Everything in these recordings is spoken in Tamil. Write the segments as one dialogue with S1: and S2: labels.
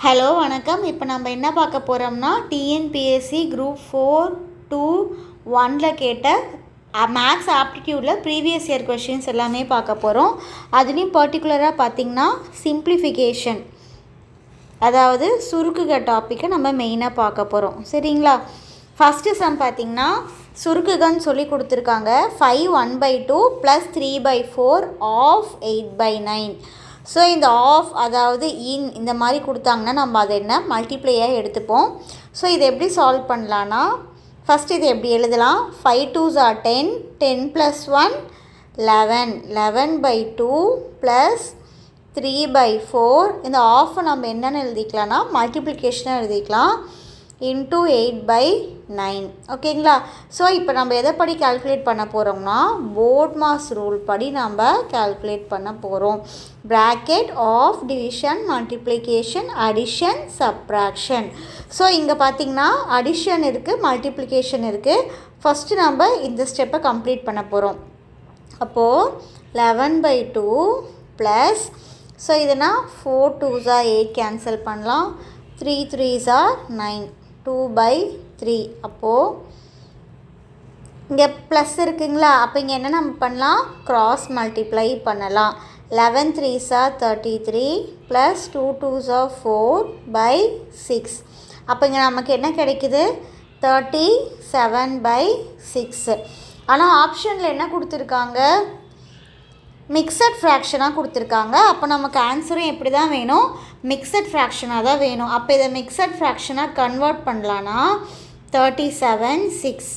S1: ஹலோ வணக்கம். இப்போ நம்ம என்ன பார்க்க போகிறோம்னா டிஎன்பிஎஸ்சி குரூப் 4-2-1 கேட்ட மேக்ஸ் ஆப்டிடியூடில் ப்ரீவியஸ் இயர் கொஷின்ஸ் எல்லாமே பார்க்க போகிறோம். அதுலேயும் பர்டிகுலராக பார்த்திங்கன்னா சிம்பிளிஃபிகேஷன், அதாவது சுருக்குக டாப்பிக்கை நம்ம மெயினாக பார்க்க போகிறோம். சரிங்களா? ஃபஸ்ட்டு சம் பார்த்திங்கன்னா சுருக்குகன்னு சொல்லி கொடுத்துருக்காங்க. 5 1/2 + 3/4 ஆஃப் 8/9. ஸோ இந்த ஆஃப் அதாவது இந்த மாதிரி கொடுத்தாங்கன்னா நம்ம அதை என்ன மல்டிப்ளையாக எடுத்துப்போம். ஸோ இதை எப்படி சால்வ் பண்ணலான்னா, ஃபஸ்ட் இதை எப்படி எழுதலாம்? 5 2s are 10, 10 + 1 11, 11/2 + 3/4. இந்த ஆஃபை நம்ம என்னென்னு எழுதிக்கலாம்னா மல்டிப்ளிகேஷனாக எழுதிக்கலாம், இன்ட்டு 8/9. ஓகேங்களா? ஸோ இப்போ நம்ம எதைப்படி கால்குலேட் பண்ண போகிறோம்னா போட்மாஸ் ரூல் படி நம்ம கால்குலேட் பண்ண போகிறோம். Bracket of division, multiplication, addition, subtraction. So இங்கே பார்த்திங்கன்னா அடிஷன் இருக்குது, மல்டிப்ளிகேஷன் இருக்குது. ஃபஸ்ட்டு நம்ம இந்த ஸ்டெப்பை கம்ப்ளீட் பண்ண போகிறோம். அப்போது 11/2 ப்ளஸ், ஸோ இதுனா 4 2s are 8 கேன்சல் பண்ணலாம், 3 3s are 9, 2/3. அப்போது இங்கே ப்ளஸ் இருக்குங்களா, அப்போ இங்கே என்ன நம்ம பண்ணலாம்? க்ராஸ் மல்டிப்ளை பண்ணலாம். 11 3s are 33 plus 2 2s are 4/6. அப்போ இங்கே நமக்கு என்ன கிடைக்குது? 37/6. ஆனால் ஆப்ஷனில் என்ன கொடுத்துருக்காங்க? மிக்சட் ஃப்ராக்ஷனாக கொடுத்துருக்காங்க. அப்போ நமக்கு ஆன்சரும் எப்படி தான் வேணும்? மிக்சட் ஃப்ராக்ஷனாக தான் வேணும். அப்போ இதை மிக்சட் ஃப்ராக்ஷனாக கன்வெர்ட் பண்ணலான்னா 37 6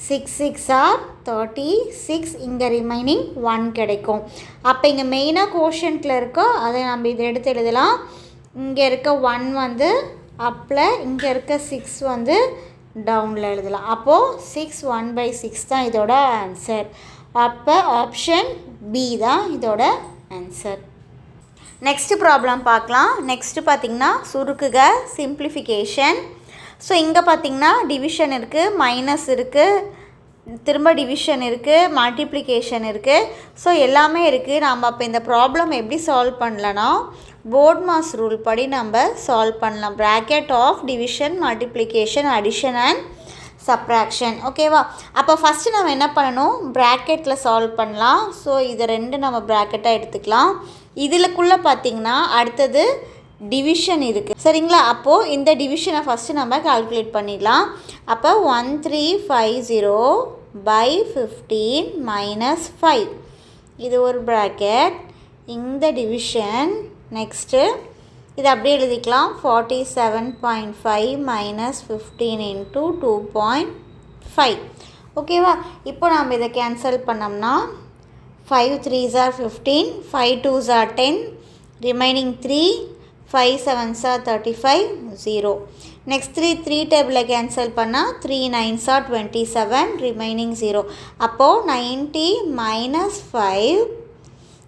S1: 6 6 are 36. இங்கே ரிமைனிங் 1 கிடைக்கும். அப்போ இங்கே மெயினாக கோஷன்ட்டில் இருக்கோ அதை நம்ம இதை எடுத்து எழுதலாம். இங்கே இருக்க 1 வந்து அப்பில், இங்கே இருக்க 6 வந்து டவுனில் எழுதலாம். அப்போது 6 1/6 தான் இதோட ஆன்சர். அப்போ ஆப்ஷன் பி தான் இதோட ஆன்சர். நெக்ஸ்ட்டு ப்ராப்ளம் பார்க்கலாம். நெக்ஸ்ட்டு பார்த்திங்கன்னா சுருக்குக சிம்பிளிஃபிகேஷன். ஸோ இங்கே பார்த்திங்கன்னா டிவிஷன் இருக்குது, மைனஸ் இருக்குது, திரும்ப டிவிஷன் இருக்குது, மல்டிப்ளிகேஷன் இருக்குது. ஸோ எல்லாமே இருக்குது. நம்ம அப்போ இந்த ப்ராப்ளம் எப்படி சால்வ் பண்ணலன்னா போட்மாஸ் ரூல் படி நம்ம சால்வ் பண்ணலாம். Bracket of division, multiplication, addition and subtraction. ஓகேவா? அப்போ ஃபஸ்ட்டு நம்ம என்ன பண்ணணும்? ப்ராக்கெட்டில் சால்வ் பண்ணலாம். ஸோ இதை ரெண்டு நம்ம ப்ராக்கெட்டாக எடுத்துக்கலாம். இதுக்குள்ளே பார்த்திங்கன்னா அடுத்தது டிவிஷன் இருக்குது. சரிங்களா? அப்போது இந்த டிவிஷனை ஃபஸ்ட்டு நம்ம கால்குலேட் பண்ணிடலாம். அப்போ 1350/15 - 5. இது ஒரு ப்ராக்கெட். இந்த டிவிஷன் நெக்ஸ்ட்டு இது அப்படியே எழுதிக்கலாம். 47.5 - 15 × 2.5. ஓகேவா? இப்போ நாம் இதை கேன்சல் பண்ணோம்னா 5 3s are 15, 5 2s are 10, remaining 3, 5 7s are 35, 0. Next 3 டேபிளில் கேன்சல் பண்ணால் 3 9s are 27, ரிமைனிங் 0. அப்போது 90 - 5.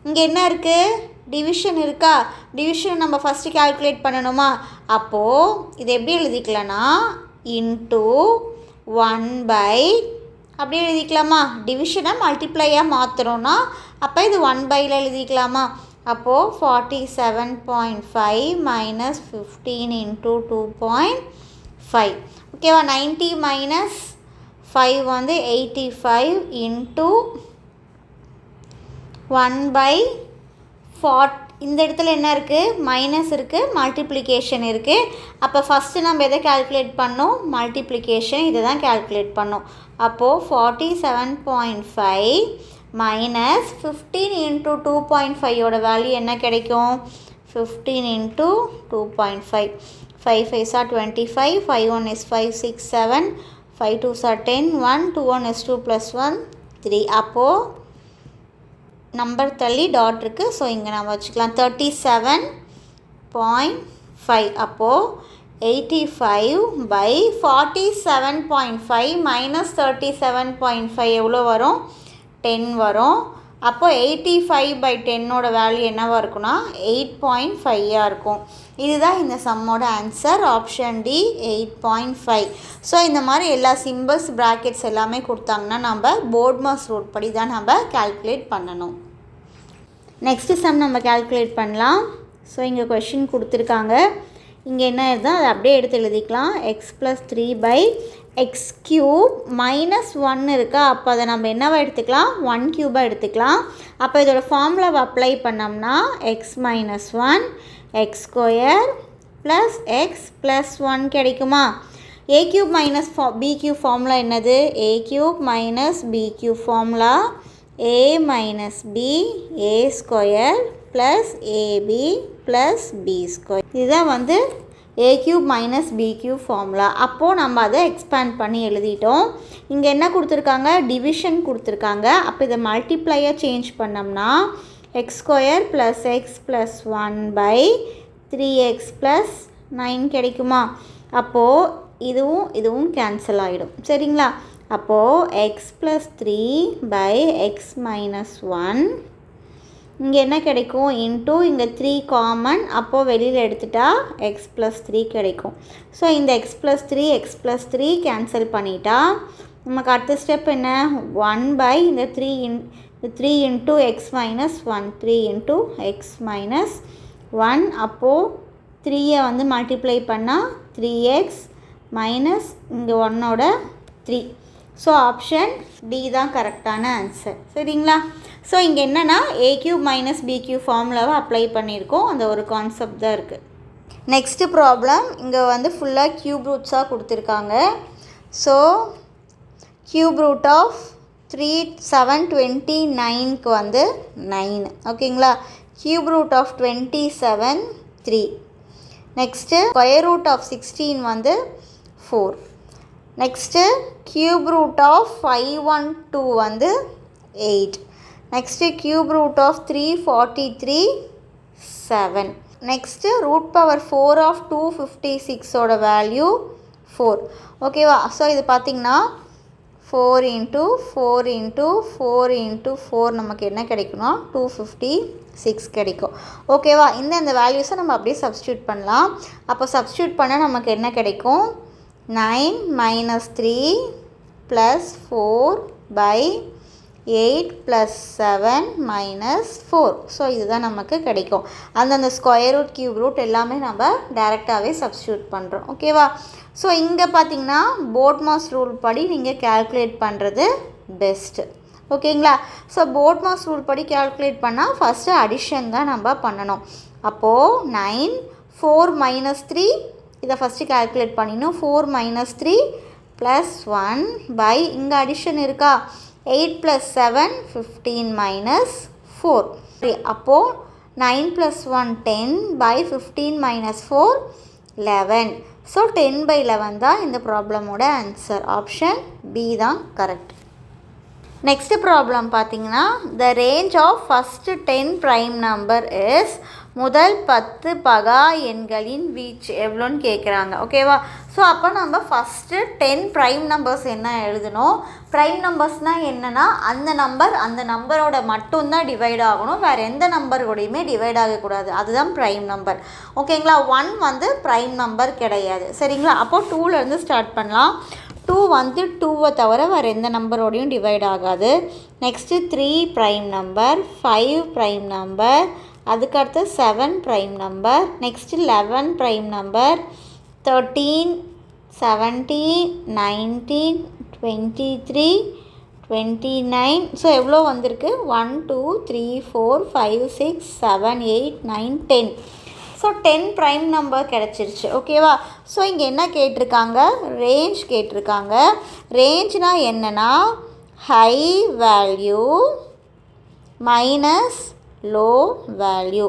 S1: இங்கே என்ன இருக்குது? டிவிஷன் இருக்கா? டிவிஷன் நம்ம ஃபஸ்ட்டு கால்குலேட் பண்ணணுமா? அப்போது இது எப்படி எழுதிக்கலாம்னா இன்ட்டு 1/, அப்படியே எழுதிக்கலாமா? டிவிஷனை மல்டிப்ளையாக மாற்றுறோன்னா அப்போ இது 1/ல எழுதிக்கலாமா? அப்போது 47.5 - 15 × 2.5. ஓகேவா? 90 - 5 வந்து 85 இன்ட்டு 1/40. இந்த இடத்துல என்ன இருக்குது? மைனஸ் இருக்குது, மல்டிப்ளிகேஷன் இருக்குது. அப்போ ஃபஸ்ட்டு நம்ம எதை கால்குலேட் பண்ணோம்? மல்டிப்ளிகேஷன். இதை தான் கால்குலேட் பண்ணோம். அப்போது 47.5 - 15 × 2.5 வேல்யூ என்ன கிடைக்கும்? 15 × 2.5. 5 5s are 25, 5 1 is 5 6 7, 5 2s are 10, 1 2 1 is 2 + 1 3. அப்போது நம்பர் தள்ளி டாட் இருக்குது. ஸோ இங்கே நம்ம வச்சுக்கலாம் 37.5. அப்போது 85/47.5 - 37.5 எவ்வளோ வரும்? 10 வரும். அப்போது 85/10 வேல்யூ என்னவாக இருக்குன்னா 8.5 இருக்கும். இதுதான் இந்த சம்மோட ஆன்சர். Option D 8.5. ஸோ இந்த மாதிரி எல்லா சிம்பிள்ஸ், ப்ராக்கெட்ஸ் எல்லாமே கொடுத்தாங்கன்னா நம்ம போட்மாஸ் ரூல் படி தான் நம்ம கால்குலேட் பண்ணணும். நெக்ஸ்ட்டு சம் நம்ம கால்குலேட் பண்ணலாம். ஸோ இங்கே கொஷின் கொடுத்துருக்காங்க. இங்கே என்ன இருந்தால் அதை அப்படியே எடுத்து எழுதிக்கலாம். X plus 3 X cube minus 1 இருக்கா, அப்போ அதை நம்ம என்னவா எடுத்துக்கலாம், 1 க்யூபாக எடுத்துக்கலாம். அப்போ இதோட ஃபார்முலாவை அப்ளை பண்ணோம்னா x minus 1 x square plus x plus 1 கிடைக்குமா. A cube minus b cube formula என்னது, a cube minus b cube formula a minus b a square plus ab plus b square. இதுதான் வந்து a cube minus b cube formula. அப்போது நம்ம அதை எக்ஸ்பேண்ட் பண்ணி எழுதிட்டோம். இங்கே என்ன கொடுத்துருக்காங்க, டிவிஷன் கொடுத்துருக்காங்க. அப்போ இதை மல்டிப்ளையாக சேஞ்ச் பண்ணோம்னா X square plus x plus 1/3x plus 9 கிடைக்குமா. அப்போது இதுவும் கேன்சல் ஆகிடும் சரிங்களா. அப்போது எக்ஸ் ப்ளஸ் 3/x மைனஸ் 1 இங்கே என்ன கிடைக்கும், இன்ட்டு இங்கே 3 காமன், அப்போது வெளியில் எடுத்துட்டா எக்ஸ் ப்ளஸ் 3 கிடைக்கும். ஸோ இந்த எக்ஸ் ப்ளஸ் 3 கேன்சல் பண்ணிட்டா நமக்கு அடுத்த ஸ்டெப் என்ன, 1/3 into X minus 1 3 into X minus 1. அப்போது 3ஐ வந்து மல்டிப்ளை பண்ணால் 3x மைனஸ் இங்கே 1ஓட 3. ஸோ ஆப்ஷன் டி தான் கரெக்டான ஆன்சர் சரிங்களா. ஸோ இங்கே என்னென்னா ஏ க்யூப் மைனஸ் பி க்யூப் ஃபார்முலாவை அப்ளை பண்ணியிருக்கோம், அந்த ஒரு கான்செப்ட் தான் இருக்குது. நெக்ஸ்ட்டு ப்ராப்ளம் இங்கே வந்து ஃபுல்லாக க்யூப் ரூட்ஸாக கொடுத்துருக்காங்க. ஸோ க்யூப் ரூட் ஆஃப் 729க்கு வந்து 9 ஓகேங்களா. Cube root of 27 3. Next square root of 16 வந்து 4. நெக்ஸ்ட்டு க்யூப் ரூட் ஆஃப் 512 வந்து 8. Next cube root of 343 7. Next root power 4 of 256ஓட வேல்யூ 4 ஓகேவா. ஸோ இது பார்த்திங்கன்னா 4 இன்ட்டு 4 இன்ட்டு 4 இன்ட்டு 4 நமக்கு என்ன கிடைக்கும்னா 256 கிடைக்கும் ஓகேவா. இந்த வேல்யூஸை நம்ம அப்படியே சப்ஸ்டியூட் பண்ணலாம். அப்போ சப்ஸ்டியூட் பண்ணால் நமக்கு என்ன கிடைக்கும், 9 minus 3 plus 4/8 plus 7 minus 4. So இதுதான் நமக்கு கிடைக்கும். அந்தந்த ஸ்கொயர் ரூட் கியூப் ரூட் எல்லாமே நம்ம டைரெக்டாகவே சப்ஸ்டியூட் பண்ணுறோம் ஓகேவா. ஸோ இங்கே பார்த்தீங்கன்னா போட்மாஸ் ரூல் படி நீங்கள் கேல்குலேட் பண்ணுறது பெஸ்ட்டு ஓகேங்களா. ஸோ போட்மாஸ் ரூல் படி கேல்குலேட் பண்ணால் ஃபஸ்ட்டு அடிஷன் தான் நம்ம பண்ணணும். அப்போது 9 4 minus 3 இதை ஃபஸ்ட்டு கேல்குலேட் பண்ணிடணும். 4 minus 3 plus 1 இங்கே அடிஷன் இருக்கா 8 plus 7 15 minus 4. அப்போது 9 plus 1 10/15 minus 4 11. ஸோ 10/11 தான் இந்த ப்ராப்ளமோட ஆன்சர். ஆப்ஷன் பி தான் கரெக்ட். நெக்ஸ்ட் ப்ராப்ளம் பார்த்தீங்கன்னா the range of first 10 prime number is, முதல் 10 பகா எண்களின் வீச்சு எவ்வளோன்னு கேட்குறாங்க ஓகேவா. ஸோ அப்போ நம்ம ஃபஸ்ட்டு 10 ப்ரைம் நம்பர்ஸ் என்ன எழுதணும். ப்ரைம் நம்பர்ஸ்னால் என்னென்னா அந்த நம்பரோட மட்டும்தான் டிவைட் ஆகணும், வேறு எந்த நம்பரோடையுமே டிவைட் ஆகக்கூடாது, அதுதான் ப்ரைம் நம்பர் ஓகேங்களா. 1 வந்து ப்ரைம் நம்பர் கிடையாது சரிங்களா. அப்போது 2லேருந்து ஸ்டார்ட் பண்ணலாம். 2 வந்து 2வை தவிர வேறு எந்த நம்பரோடையும் டிவைட் ஆகாது. Next 3 prime number, 5 prime number, அதுக்கடுத்து 7 prime number, next 11 prime number, 13 17 19 23 29. So எவ்வளோ வந்திருக்கு 1 2 3 4 5 6 7 8 9 10. ஸோ 10 ப்ரைம் நம்பர் கிடச்சிருச்சு ஓகேவா. ஸோ இங்கே என்ன கேட்டிருக்காங்க, ரேஞ்ச் கேட்டிருக்காங்க. ரேஞ்ச்னால் என்னென்னா high value minus low value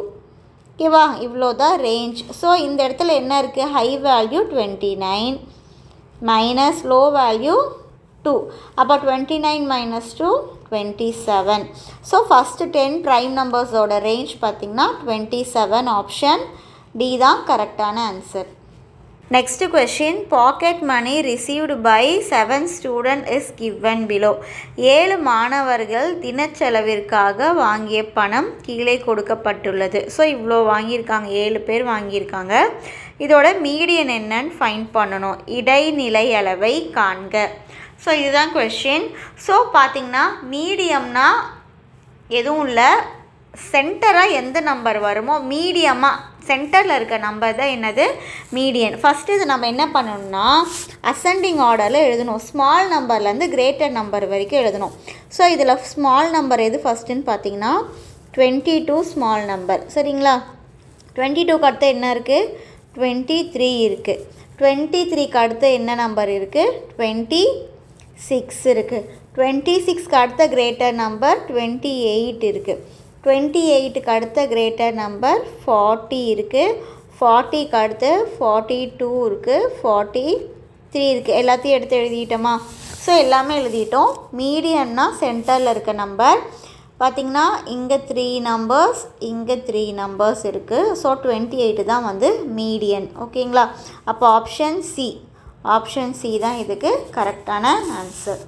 S1: ஓகேவா, இவ்வளோ தான் ரேஞ்ச். ஸோ இந்த இடத்துல என்ன இருக்குது, high value 29 minus low value 2. அப்போ 29 minus 2 27. ஸோ ஃபஸ்ட்டு 10 ப்ரைம் நம்பர்ஸோட ரேஞ்ச் பார்த்திங்கன்னா 27. ஆப்ஷன் டி தான் கரெக்டான answer. Next question, pocket money received by 7 student is given below. 7 மாணவர்கள் தினச்செலவிற்காக வாங்கிய பணம் கீழே கொடுக்கப்பட்டுள்ளது. ஸோ இவ்வளோ வாங்கியிருக்காங்க, 7 பேர் வாங்கியிருக்காங்க. இதோட மீடியன் என்னன்னு ஃபைண்ட் பண்ணணும். இடைநிலை அளவை காண்க. ஸோ இதுதான் கொஷின். ஸோ பார்த்திங்கன்னா மீடியம்னா எதுவும் இல்லை, சென்டராக எந்த நம்பர் வருமோ மீடியமாக சென்டரில் இருக்க நம்பர் தான் என்னது மீடியன். ஃபஸ்ட்டு இது நம்ம என்ன பண்ணணும்னா அசெண்டிங் ஆர்டரில் எழுதணும். ஸ்மால் நம்பர்லேருந்து கிரேட்டர் நம்பர் வரைக்கும் எழுதணும். ஸோ இதில் ஸ்மால் நம்பர் எது ஃபஸ்ட்டுன்னு பார்த்தீங்கன்னா 22 ஸ்மால் நம்பர். சரிங்களா, 22க்கு அடுத்து என்ன இருக்குது 23 இருக்குது. 23க்கு அடுத்து என்ன நம்பர் இருக்குது 26 இருக்குது. 26க்கு அடுத்த கிரேட்டர் நம்பர் 28 இருக்குது. 28க்கு அடுத்த கிரேட்டர் நம்பர் 40 இருக்குது. 40க்கு அடுத்து 42 இருக்குது. 43 இருக்குது. எல்லாத்தையும் எடுத்து எழுதிட்டோமா? ஸோ எல்லாமே எழுதிட்டோம். மீடியன்னா சென்டரில் இருக்க நம்பர் பார்த்திங்கன்னா இங்கே 3 நம்பர்ஸ், இங்கே 3 நம்பர்ஸ் இருக்குது. ஸோ 28 தான் வந்து மீடியன். ஓகேங்களா, அப்போ ஆப்ஷன் சி தான் இதுக்கு கரெக்டான answer.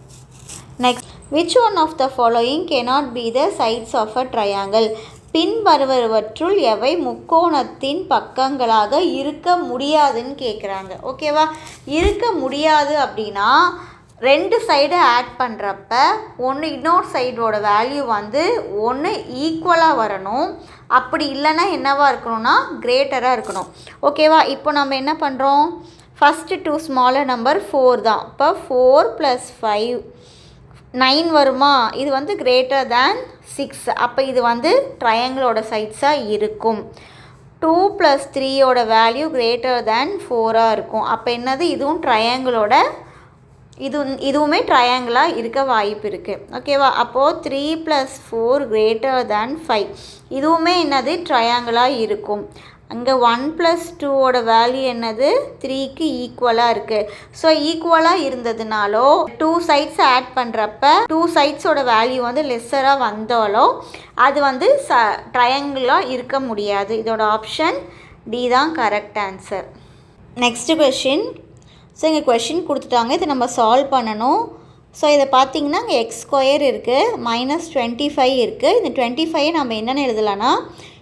S1: Next, which one of the following cannot be the sides of a triangle? பின்வருவற்றுள் எவை முக்கோணத்தின் பக்கங்களாக இருக்க முடியாதுன்னு கேட்குறாங்க. ஓகேவா, இருக்க முடியாது அப்படின்னா 2 சைடு ஆட் பண்ணுறப்ப ஒன்று இன்னொரு சைடோட வேல்யூ வந்து ஒன்று ஈக்குவலாக வரணும். அப்படி இல்லைன்னா என்னவாக இருக்கணும்னா கிரேட்டராக இருக்கணும். ஓகேவா, இப்போ நம்ம என்ன பண்ணுறோம், ஃபஸ்ட்டு 2 ஸ்மாலர் நம்பர் 4 தான். இப்போ 4 + 5 9 வருமா? இது வந்து கிரேட்டர் தேன் 6. அப்போ இது வந்து ட்ரையாங்கிளோட சைட்ஸாக இருக்கும். 2 + 3யோட வேல்யூ கிரேட்டர் தேன் 4ஆக இருக்கும். அப்போ என்னது, இதுவும் ட்ரையாங்கிளோட இதுவுமே ட்ரையாங்கிளாக இருக்க வாய்ப்பு இருக்குது. ஓகேவா, அப்போது 3 + 4 கிரேட்டர் தேன் 5. இதுவுமே என்னது ட்ரையாங்கிளாக இருக்கும். அங்கே 1 + 2வோட வேல்யூ என்னது 3க்கு ஈக்குவலாக இருக்குது. ஸோ ஈக்குவலாக இருந்ததுனாலோ 2 சைட்ஸ் ஆட் பண்ணுறப்ப 2 சைட்ஸோட வேல்யூ வந்து லெஸ்ஸராக வந்தாலோ அது வந்து ட்ரையாங்கிளாக இருக்க முடியாது. இதோட ஆப்ஷன் டி தான் correct answer. Next question. So இங்கே கொஷின் கொடுத்துட்டாங்க, இதை நம்ம சால்வ் பண்ணணும். ஸோ இதை பார்த்திங்கன்னா இங்கே x² இருக்குது, -25 இருக்குது. இந்த 25 நம்ம என்னென்னு எழுதலான்னா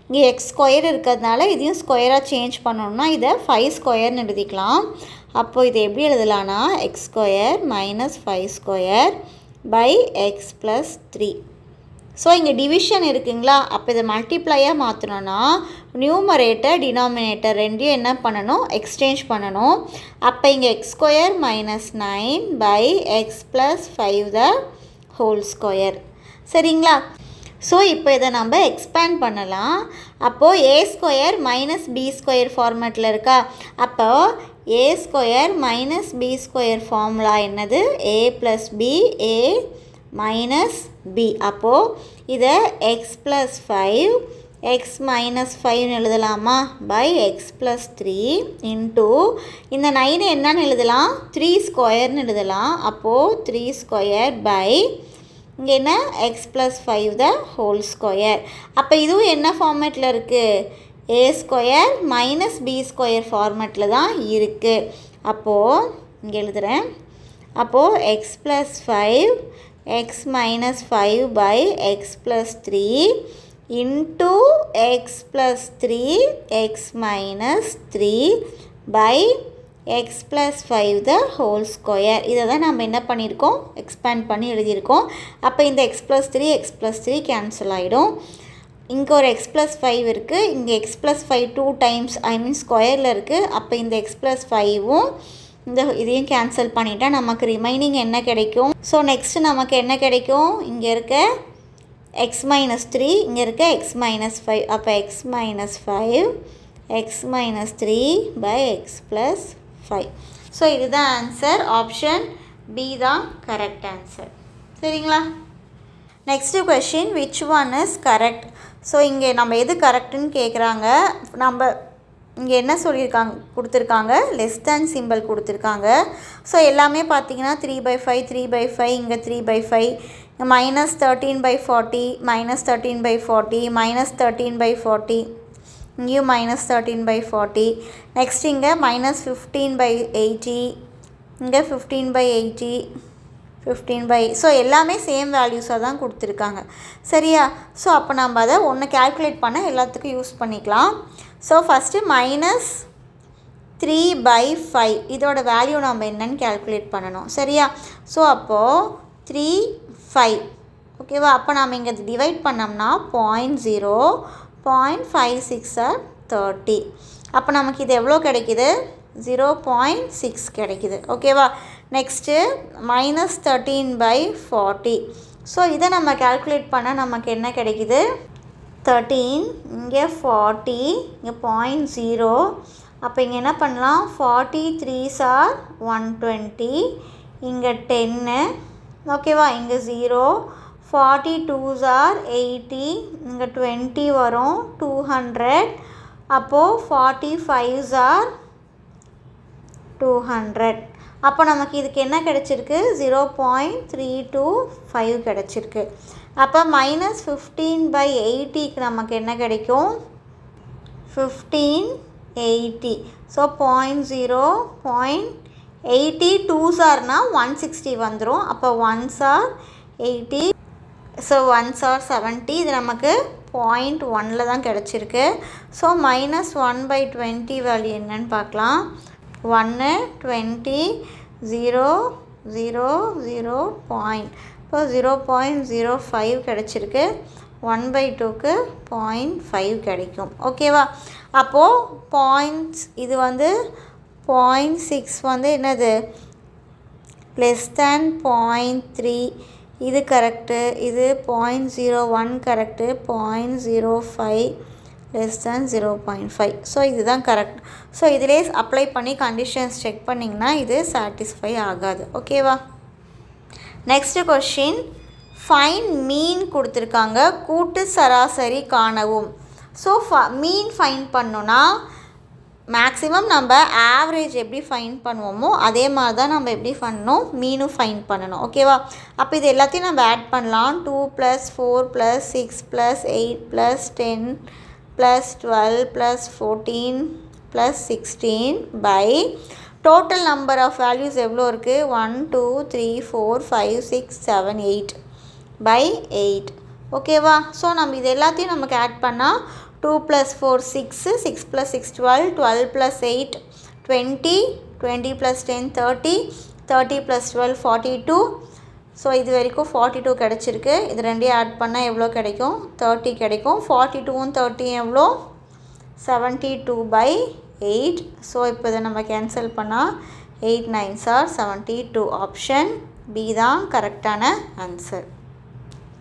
S1: இங்கே x² இருக்கிறதுனால இதையும் ஸ்கொயராக சேஞ்ச் பண்ணணும்னா இதை 5² எழுதிக்கலாம். அப்போது இதை எப்படி எழுதலான்னா x² - 5² / x + 3. ஸோ இங்கே டிவிஷன் இருக்குங்களா, அப்போ இதை மல்டிப்ளையாக மாற்றணும்னா நியூமரேட்டர் டினாமினேட்டர் ரெண்டையும் என்ன பண்ணணும், எக்ஸ்சேஞ்ச் பண்ணணும். அப்போ இங்கே x² - 9 / x + 5² சரிங்களா. ஸோ இப்போ இதை நம்ம எக்ஸ்பேண்ட் பண்ணலாம். அப்போது a² - b² ஃபார்மேட்டில் இருக்கா, அப்போது a² - b² ஃபார்முலா என்னது a + b a - b. அப்போது இதை x + 5 x - 5 எழுதலாமா / x + 3 இன்ட்டு இந்த 9 என்னன்னு எழுதலாம் 3² எழுதலாம். அப்போது 3² இங்கே என்ன x + 5² அப்போ இதுவும் என்ன ஃபார்மேட்டில் இருக்குது a² - b² ஃபார்மேட்டில் தான் இருக்குது. அப்போது இங்கே எழுதுகிறேன். அப்போது x + 5 x - 5 / x + 3 into x + 3 x - 3 / x + 5² இதை தான் நம்ம என்ன பண்ணியிருக்கோம் எக்ஸ்பேண்ட் பண்ணி எழுதியிருக்கோம். அப்போ இந்த x + 3 x + 3 கேன்சல் ஆகிடும். இங்கே ஒரு x + 5 இருக்குது, இங்கே x + 5 2 டைம்ஸ் ஸ்கொயரில் இருக்குது. அப்போ இந்த x + 5வும் இந்த இதையும் கேன்சல் பண்ணிட்டால் நமக்கு ரிமைனிங் என்ன கிடைக்கும். ஸோ நெக்ஸ்ட்டு நமக்கு என்ன கிடைக்கும், இங்கே இருக்க x - 3 இங்கே இருக்க x - 5. அப்போ x - 5 x - 3 / x + 5. ஸோ இதுதான் ஆன்சர். ஆப்ஷன் பி தான் கரெக்ட் ஆன்சர். சரிங்களா. Next question, which one is correct? So இங்கே நம்ம எது கரெக்டுன்னு கேட்குறாங்க. நம்ம இங்கே என்ன கொடுத்துருக்காங்க லெஸ் தேன் சிம்பிள் கொடுத்துருக்காங்க. ஸோ எல்லாமே பார்த்தீங்கன்னா 3/5 3/5 இங்கே 3/5 -13/40 -13/40 -13/40 இங்கேயும் -13/40. நெக்ஸ்ட் இங்கே -15/80 இங்கே 15/80 15 ஸோ எல்லாமே சேம் வேல்யூஸாக தான் கொடுத்துருக்காங்க. சரியா. ஸோ அப்போ நம்ம அதை ஒன்று கேல்குலேட் பண்ண எல்லாத்துக்கும் யூஸ் பண்ணிக்கலாம். ஸோ ஃபஸ்ட்டு -3/5 இதோட வேல்யூ நம்ம என்னன்னு கேல்குலேட் பண்ணணும். சரியா. ஸோ அப்போது 3 5 ஓகேவா. அப்போ நம்ம இங்கே டிவைட் பண்ணோம்னா 0.0 0.56 30. அப்போ நமக்கு இது எவ்வளோ கிடைக்குது? 0.6 கிடைக்குது. ஓகேவா? நெக்ஸ்ட்டு -13/40. ஸோ இதை நம்ம கால்குலேட் பண்ணால் நமக்கு என்ன கிடைக்குது? 13, இங்கே 40, இங்கே 0.0. அப்போ இங்கே என்ன பண்ணலாம்? 43s are 120, இங்கே 10, ஓகேவா? இங்கே 0, 42s are 80, இங்கே 20 வரும், 200. அப்போது 45s are 200. அப்போ நமக்கு இதுக்கு என்ன கிடச்சிருக்கு? 0.325 கிடச்சிருக்கு. அப்போ -15/80க்கு நமக்கு என்ன கிடைக்கும்? 1580. ஸோ 0.80 2s ஆர்னா 160 வந்துடும். அப்போ 1s are 80, so 1s are 70. இது நமக்கு 0.1 தான் கிடச்சிருக்கு. ஸோ -1/20 வேல்யூ என்னன்னு பார்க்கலாம். 1, 20, 0, 0, 0 பாயிண்ட். இப்போ 0.05 கிடச்சிருக்கு. 1/2க்கு 0.5 கிடைக்கும். ஓகேவா? அப்போது பாயிண்ட்ஸ் இது வந்து 0.6 வந்து என்னது? <0.3. இது கரெக்டு. இது 0.01 கரெக்டு. 0.05 <0.5. ஸோ இதுதான் கரெக்ட். ஸோ இதிலே அப்ளை பண்ணி கண்டிஷன்ஸ் செக் பண்ணிங்கன்னா இது சாட்டிஸ்ஃபை ஆகாது. ஓகேவா? நெக்ஸ்ட் கொஷின், ஃபைன் மீன் கொடுத்துருக்காங்க, கூட்டு சராசரி காணவும். ஸோ மீன் ஃபைன் பண்ணோன்னா மேக்ஸிமம் நம்ம ஆவரேஜ் எப்படி ஃபைன் பண்ணுவோமோ அதே மாதிரி தான் நம்ம எப்படி பண்ணணும், மீனும் ஃபைன் பண்ணணும். ஓகேவா? அப்போ இது எல்லாத்தையும் நம்ம ஆட் பண்ணலாம். 2 + 4 + 6 + 8 + 10 + 12 + 14 + 16 by total number of values எவ்வளோ இருக்குது? 1 2 3 4 5 6 7 8 by 8. ஓகேவா? ஸோ நம்ம இது எல்லாத்தையும் நமக்கு ஆட் பண்ணால் 2 + 4 6, 6 + 6 12, 12 + 8 20, 20 + 10 30, 30 + 12 42. ஸோ இது வரைக்கும் 42 கிடச்சிருக்கு. இது ரெண்டையும் ஆட் பண்ணால் எவ்வளோ கிடைக்கும்? 30 கிடைக்கும். 42ம் 30 எவ்வளோ? 72/8. ஸோ இப்போ இதை நம்ம கேன்சல் பண்ணால் 8 9s are 72. ஆப்ஷன் பி தான் கரெக்டான answer.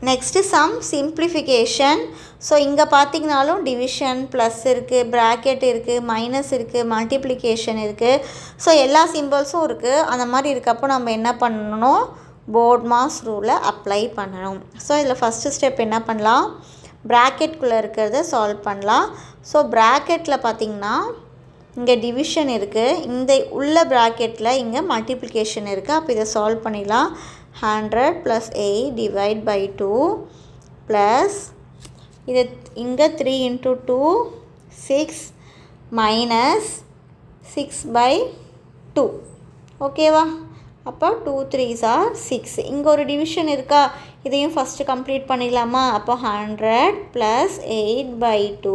S1: Next sum simplification. So இங்கே பார்த்திங்கனாலும் டிவிஷன் ப்ளஸ் இருக்குது, ப்ராக்கெட் இருக்குது, மைனஸ் இருக்குது, மல்டிப்ளிகேஷன் இருக்குது. ஸோ எல்லா சிம்பிள்ஸும் இருக்குது. அந்த மாதிரி இருக்கப்போ நம்ம என்ன பண்ணணும்? போர்ட் மாஸ் ரூலை அப்ளை பண்ணணும். ஸோ இதில் ஃபஸ்ட்டு ஸ்டெப் என்ன பண்ணலாம்? ப்ராக்கெட்குள்ளே இருக்கிறத சால்வ் பண்ணலாம். ஸோ ப்ராக்கெட்டில் பார்த்திங்கன்னா இங்கே டிவிஷன் இருக்குது, இந்த உள்ள ப்ராக்கெட்டில் இங்கே மல்டிப்ளிகேஷன் இருக்குது. அப்போ இதை சால்வ் பண்ணிடலாம். 100 + 8 divide by 2 ப்ளஸ் இது இங்கே 3 × 2 6 minus 6/2. ஓகேவா? அப்போ 2 3s are 6. இங்கே ஒரு டிவிஷன் இருக்கா? இதையும் ஃபஸ்ட்டு கம்ப்ளீட் பண்ணிடலாமா? அப்போ 100 + 8/2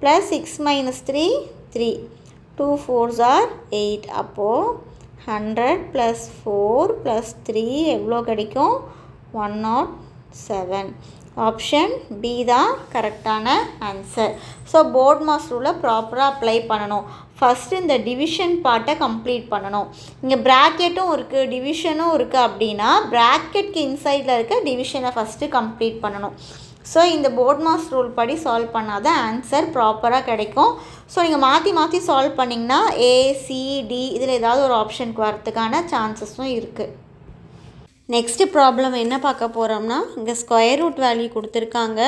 S1: ப்ளஸ் 6 - 3 3. 2 4s are 8. அப்போது 100 + 4 + 3 எவ்வளோ கிடைக்கும்? 107. ஆப்ஷன் பி தான் கரெக்டான ஆன்சர். ஸோ போர்ட் மாஸ் ரூலை ப்ராப்பராக அப்ளை பண்ணணும். ஃபஸ்ட்டு இந்த டிவிஷன் பார்ட்டை கம்ப்ளீட் பண்ணணும். இங்கே ப்ராக்கெட்டும் இருக்குது, டிவிஷனும் இருக்குது. அப்படின்னா ப்ராக்கெட்க்கு இன்சைடில் இருக்க டிவிஷனை ஃபஸ்ட்டு கம்ப்ளீட் பண்ணணும். ஸோ இந்த போர்ட் மாஸ் ரூல் படி சால்வ் பண்ணால் தான் ஆன்சர் ப்ராப்பராக கிடைக்கும். ஸோ நீங்கள் மாற்றி மாற்றி சால்வ் பண்ணிங்கன்னா ஏசிடி இதில் ஏதாவது ஒரு ஆப்ஷனுக்கு வரத்துக்கான சான்சஸும் இருக்குது. நெக்ஸ்ட்டு ப்ராப்ளம் என்ன பார்க்க போகிறோம்னா, இங்கே ஸ்கொயர் ரூட் வேல்யூ கொடுத்துருக்காங்க.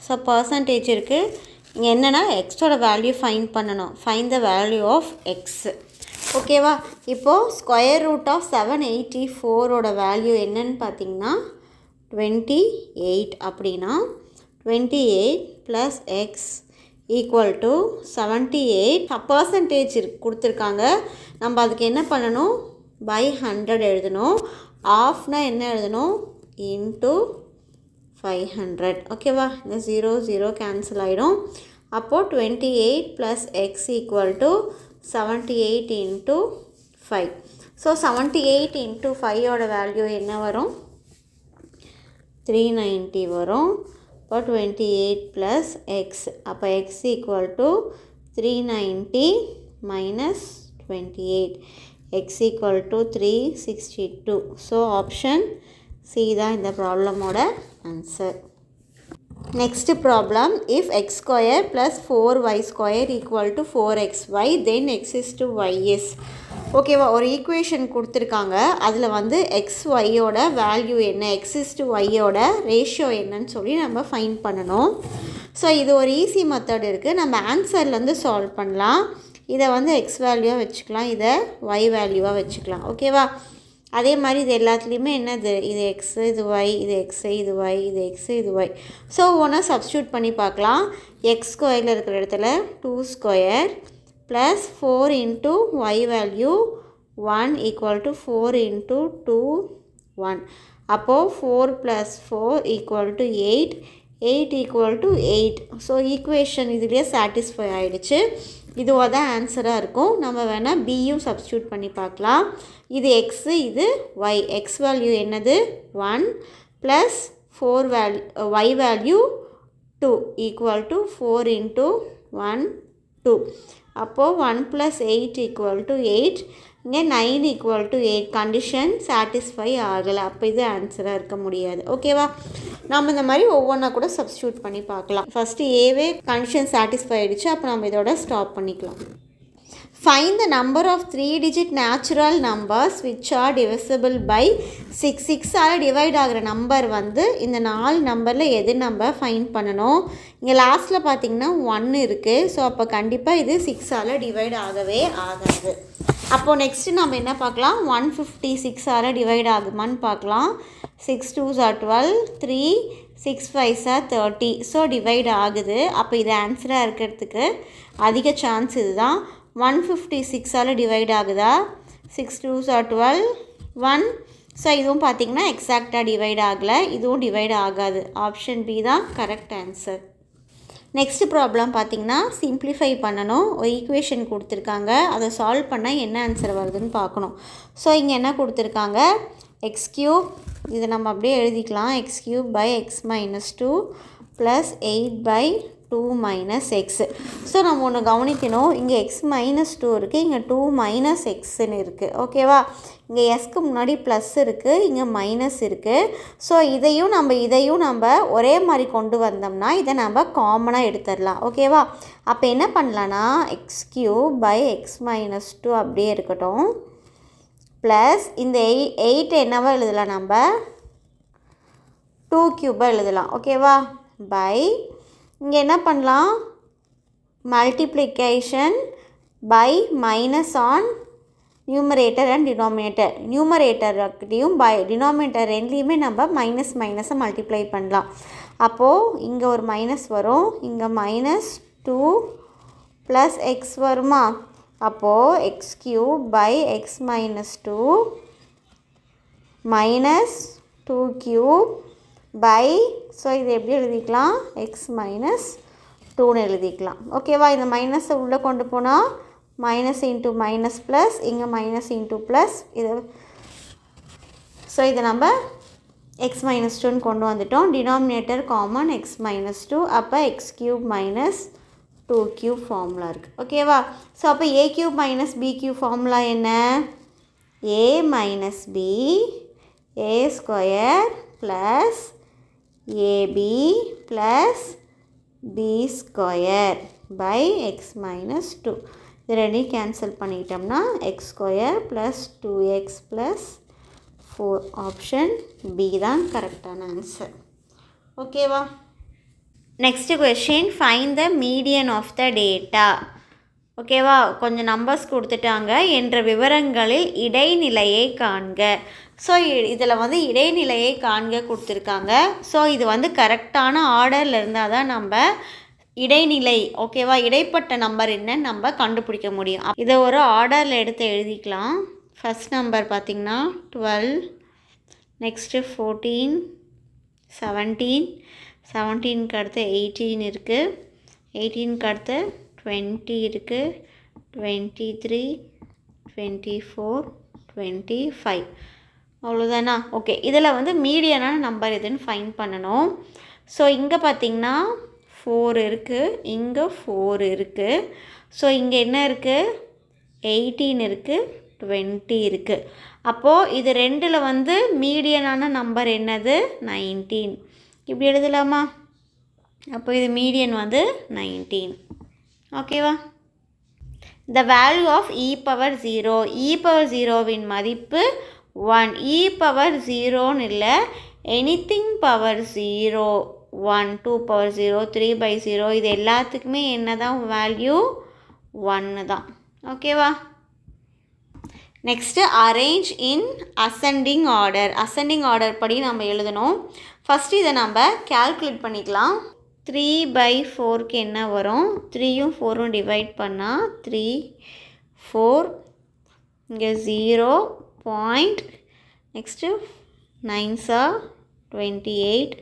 S1: ஸோ பர்சன்டேஜ் இருக்குது. இங்கே என்னென்னா எக்ஸோட வேல்யூ ஃபைண்ட் பண்ணணும். Find the value of X. ஓகேவா? இப்போது ஸ்கொயர் ரூட் ஆஃப் 784ஓட வேல்யூ என்னன்னு பார்த்தீங்கன்னா 28. அப்படின்னா 28 + x = 78. பர்சன்டேஜ் கொடுத்துருக்காங்க. நம்ம அதுக்கு என்ன பண்ணணும்? by 100 எழுதணும். ஆஃப்னா என்ன எழுதணும்? into 500. ஓகேவா? இந்த 0 0 கேன்சல் ஆகிடும். அப்போது 28 + x = 78 × 5. ஸோ 78 × 5ஓட வேல்யூ என்ன வரும்? 390 வரும். இப்போ 28 ப்ளஸ் எக்ஸ், அப்போ X equal to 390 minus 28, X equal to 362. So option C தான் இந்த ப்ராப்ளமோட answer. Next problem, if x square plus 4y square equal to 4xy, then x is to y is. ஓகேவா, ஒரு ஈக்குவேஷன் கொடுத்துருக்காங்க. அதில் வந்து xyயோட வேல்யூ என்ன, x is to yயோட ரேஷியோ என்னன்னு சொல்லி நம்ம ஃபைண்ட் பண்ணணும். ஸோ இது ஒரு ஈஸி மெத்தட் இருக்குது. நம்ம ஆன்சர்லேருந்து சால்வ் பண்ணலாம். இதை வந்து x வேல்யூவாக வச்சுக்கலாம், இதை y வேல்யூவாக வச்சுக்கலாம். ஓகேவா, அதே மாதிரி இது எல்லாத்துலேயுமே என்னது, இது எக்ஸு, இது ஒய், இது எக்ஸு, இது ஒய், இது எக்ஸு, இது ஒய். ஸோ ஒன்றா சப்ஸ்டியூட் பண்ணி பார்க்கலாம். எக்ஸ் ஸ்கொயரில் இருக்கிற இடத்துல 2 square plus 4 into Y value 1 equal to 4 into 2 1. அப்போது 4 plus 4 equal to 8, 8 equal to 8. So equation இதுலேயே சாட்டிஸ்ஃபை ஆகிடுச்சு. இதுவாக தான் ஆன்சராக இருக்கும். நம்ம வேணால் பியும் சப்ஸ்டியூட் பண்ணி பார்க்கலாம். இது எக்ஸு, இது ஒய். எக்ஸ் வேல்யூ என்னது 1 plus 4 value Y value 2 equal to 4 into 1 2. அப்போது 1 ப்ளஸ் 8 ஈக்குவல் டு 8. இங்கே 9 ஈக்குவல் டு 8. கண்டிஷன் சாட்டிஸ்ஃபை ஆகலை. அப்போ இது ஆன்சராக இருக்க முடியாது. ஓகேவா, நம்ம இந்த மாதிரி ஒவ்வொன்றா கூட சப்ஸ்டியூட் பண்ணி பார்க்கலாம். ஃபஸ்ட்டு ஏவே கண்டிஷன் சாட்டிஸ்ஃபை ஆகிடுச்சு. அப்போ நம்ம இதோட ஸ்டாப் பண்ணிக்கலாம். Find the number of 3-digit natural numbers which are divisible by 6. 6ஆல் divide ஆகிற நம்பர் வந்து இந்த 4 நம்பரில் எது நம்ம ஃபைண்ட் பண்ணணும். இங்கே லாஸ்ட்டில் பார்த்திங்கன்னா 1 இருக்குது. ஸோ அப்போ கண்டிப்பாக இது 6ஆல் டிவைட் ஆகவே ஆகாது. அப்போது நெக்ஸ்ட்டு நம்ம என்ன பார்க்கலாம், 156ஆல் டிவைட் ஆகுமான்னு பார்க்கலாம். 6 2s are 12, 3 6 5s are 30. So divide ஆகுது. அப்போ இது ஆன்சராக இருக்கிறதுக்கு அதிக சான்ஸ் இதுதான். 156ஆல் டிவைட் ஆகுதா, 6 2s are 12, 1. ஸோ இதுவும் பார்த்திங்கன்னா எக்ஸாக்டாக டிவைட் ஆகலை, இதுவும் டிவைட் ஆகாது. ஆப்ஷன் பி தான் கரெக்ட் ஆன்சர். நெக்ஸ்ட் ப்ராப்ளம் பார்த்திங்கன்னா சிம்ப்ளிஃபை பண்ணணும். ஒரு ஈக்குவேஷன் கொடுத்துருக்காங்க, அதை சால்வ் பண்ணால் என்ன ஆன்சர் வருதுன்னு பார்க்கணும். ஸோ இங்கே என்ன கொடுத்துருக்காங்க, எக்ஸ் கியூப், இதை நம்ம அப்படியே எழுதிக்கலாம். X cube by X minus 2 plus 8 by 2 minus X. So நம்ம ஒன்று கவனிக்கணும், இங்கே எக்ஸ் மைனஸ் 2 இருக்குது, இங்கே 2 மைனஸ் எக்ஸுன்னு இருக்குது. ஓகேவா, இங்கே எஸ்க்கு முன்னாடி ப்ளஸ் இருக்குது, இங்கே மைனஸ் இருக்குது. ஸோ இதையும் நம்ம ஒரே மாதிரி கொண்டு வந்தோம்னா இதை நம்ம காமனாக எடுத்துடலாம். ஓகேவா, அப்போ என்ன பண்ணலான்னா X cube by X minus 2 அப்படியே இருக்கட்டும். ப்ளஸ் இந்த 8 என்னவா எழுதலாம், நம்ம 2 கியூபாக எழுதலாம். ஓகேவா, பை இங்கே என்ன பண்ணலாம், multiplication by minus on numerator and denominator. நியூமரேட்டர்கிட்டையும் பை டினாமினேட்டர் ரெண்டுலேயுமே நம்ம மைனஸை மல்டிப்ளை பண்ணலாம். அப்போது இங்கே ஒரு மைனஸ் வரும், இங்கே மைனஸ் 2 ப்ளஸ் எக்ஸ் வருமா. அப்போது X cube by X minus 2 minus 2 cube by, so இது எப்படி எழுதிக்கலாம், எக்ஸ் மைனஸ் 2ன்னு எழுதிக்கலாம். ஓகேவா, இந்த மைனஸை உள்ளே கொண்டு போனால் மைனஸ் இன்ட்டு மைனஸ் ப்ளஸ், இங்கே மைனஸ் இன்ட்டு ப்ளஸ் இது. ஸோ இதை நம்ம எக்ஸ் மைனஸ் 2ன்னு கொண்டு வந்துட்டோம். Denominator common x minus 2. அப்போ x cube minus 2 cube formula இருக்குது. ஓகேவா, ஸோ அப்போ a cube minus b cube formula என்ன, a minus b a square plus ab plus b square by X minus 2. இது ரெண்டையும் கேன்சல் பண்ணிக்கிட்டோம்னா x square plus 2x plus 4. Option B தான் கரெக்டான ஆன்சர். ஓகேவா, next question, find the median of the data. ஓகேவா, கொஞ்சம் நம்பர்ஸ் கொடுத்துட்டாங்க. என்ற விவரங்களில் இடைநிலையை காண்க. ஸோ இதில் வந்து இடைநிலையை காண்க கொடுத்துருக்காங்க. ஸோ இது வந்து கரெக்டான ஆர்டரில் இருந்தால் தான் நம்ம இடைநிலை, ஓகேவா, இடைப்பட்ட நம்பர் என்னன்னு நம்ம கண்டுபிடிக்க முடியும். இதை ஒரு ஆர்டரில் எடுத்து எழுதிக்கலாம். ஃபஸ்ட் நம்பர் பார்த்திங்கன்னா 12, நெக்ஸ்ட்டு 14, 17, 17க்கு அடுத்து 18 இருக்குது, 18க்கு அடுத்து 20 இருக்குது, 23, 24, 25. அவ்வளோதானா. ஓகே, இதில் வந்து மீடியனான நம்பர் எதுன்னு ஃபைண்ட் பண்ணணும். ஸோ இங்கே பார்த்திங்கன்னா 4 இருக்குது, இங்கே 4 இருக்குது. ஸோ இங்கே என்ன இருக்குது? 18 இருக்குது, 20 இருக்குது. அப்போது இது ரெண்டில் வந்து மீடியனான நம்பர் என்னது? 19. இப்படி எழுதலாமா? அப்போ இது மீடியன் வந்து 19. ஓகேவா? The value of e power 0. e power 0வின் மதிப்பு 1. e power 0ன்னு இல்லை, anything power 0, 1, 2 power 0, 3/0 இது எல்லாத்துக்குமே என்ன தான் வேல்யூ? 1 தான். ஓகேவா? நெக்ஸ்ட்டு அரேஞ்ச் இன் அசெண்டிங் ஆர்டர். அசெண்டிங் ஆர்டர் படி நம்ம எழுதணும். ஃபஸ்ட்டு இதை நம்ம கேல்குலேட் பண்ணிக்கலாம். 3/4க்கு என்ன வரும்? 3யும் 4ம் டிவைட் பண்ணால் 3, 4, இங்கே 0 point, next 9s are 28,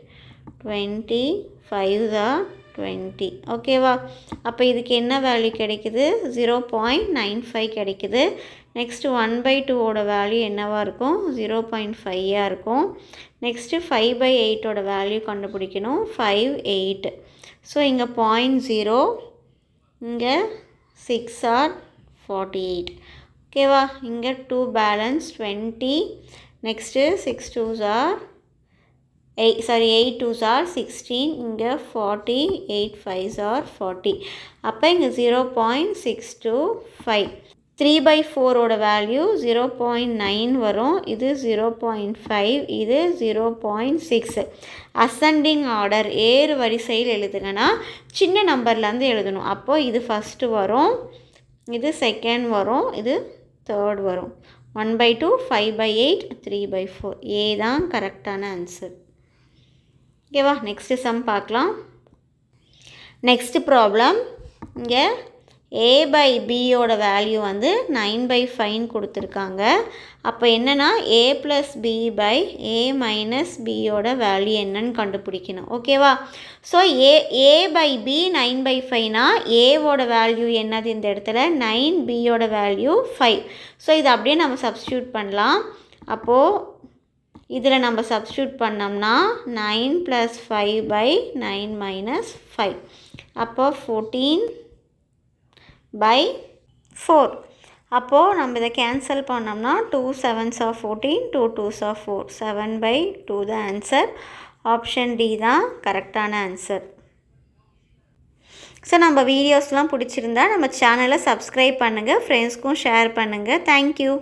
S1: 20, 5s are 20. ஓகேவா? அப்போ இதுக்கு என்ன வேல்யூ கிடைக்குது? 0.95 கிடைக்குது. நெக்ஸ்ட்டு 1/2ஓட வேல்யூ என்னவாக இருக்கும்? 0.5ஆக இருக்கும். நெக்ஸ்ட்டு 5/8ஓட வேல்யூ கண்டுபிடிக்கணும். 5, 8. ஸோ இங்கே 0.0, இங்கே 6 are 48. ஓகேவா? இங்கே 2 balance 20. Next 6 2s are 8 2s are 16. இங்கே 40, 8 5s are 40. அப்போ இங்கே 0.625. 3/4ஓட வேல்யூ 0.9 வரும். இது 0.5, இது 0.6. அசெண்டிங் ஆர்டர் ஏறு வரிசையில் எழுதுங்கன்னா சின்ன நம்பர்லேருந்து எழுதணும். அப்போது இது ஃபஸ்ட்டு வரும், இது செகண்ட் வரும், இது தேர்ட் வரும். 1/2, 5/8, 3/4. ஏ தான் கரெக்டான ஆன்சர். ஓகேவா? நெக்ஸ்ட்டு சம் பார்க்கலாம். Next problem. இங்கே a/bயோட வேல்யூ வந்து 9/5 கொடுத்துருக்காங்க. அப்போ என்னென்னா a+b/a - bயோட வேல்யூ என்னன்னு கண்டுபிடிக்கணும். ஓகேவா? ஸோ a/b 9/5னா ஏவோட வேல்யூ என்னது இந்த இடத்துல? 9, bயோட வேல்யூ 5. ஸோ இதை அப்படியே நம்ம சப்ஸ்டியூட் பண்ணலாம். அப்போது இதில் நம்ம சப்ஸ்டியூட் பண்ணோம்னா 9 + 5/9 - 5. அப்போ 14/4. அப்போது நம்ம இதை கேன்சல் பண்ணோம்னா 2 7s are 14, 2 2s are 4. 7/2 தான் ஆன்சர். ஆப்ஷன் டி தான் கரெக்டான ஆன்சர். ஸோ நம்ம வீடியோஸ்லாம் பிடிச்சிருந்தா நம்ம சேனலை சப்ஸ்கிரைப் பண்ணுங்கள், ஃப்ரெண்ட்ஸ்க்கும் ஷேர் பண்ணுங்கள். தேங்க்யூ.